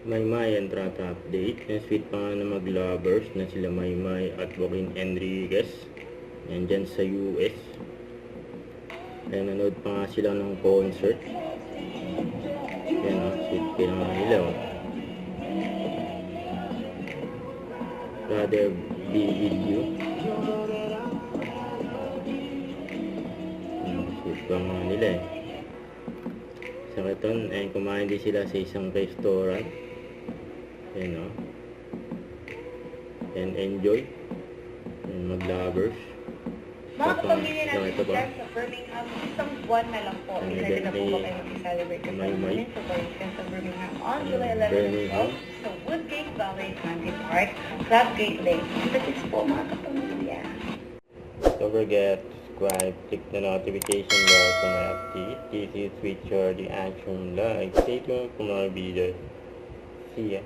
Maymay and Trata update. Yung sweet pa nga na mag-lovers na sila Maymay at Joaquin Enriquez. Yan dyan sa US. Kaya nanood pa nga sila ng concert. Yan o, sweet pa nga nila o. Rather be with you. Sweet pa nga nila eh. Sa katon, ay kumain din sila sa isang restaurant. Yan o. And enjoy. And mag-lovers. Mga kapamilya natin dyan sa Birmingham, isang buwan na lang po. Pwede na po ba kayo mag-celebrate ng May so for instance sa Birmingham on July 11 and 12 sa Woodgate Valley Country Park, Clubgate Lake. That's po mga kapamilya. Don't forget to subscribe, click the notification bell for my update. This is Feature the Action Live. Stay tuned for more videos. See ya.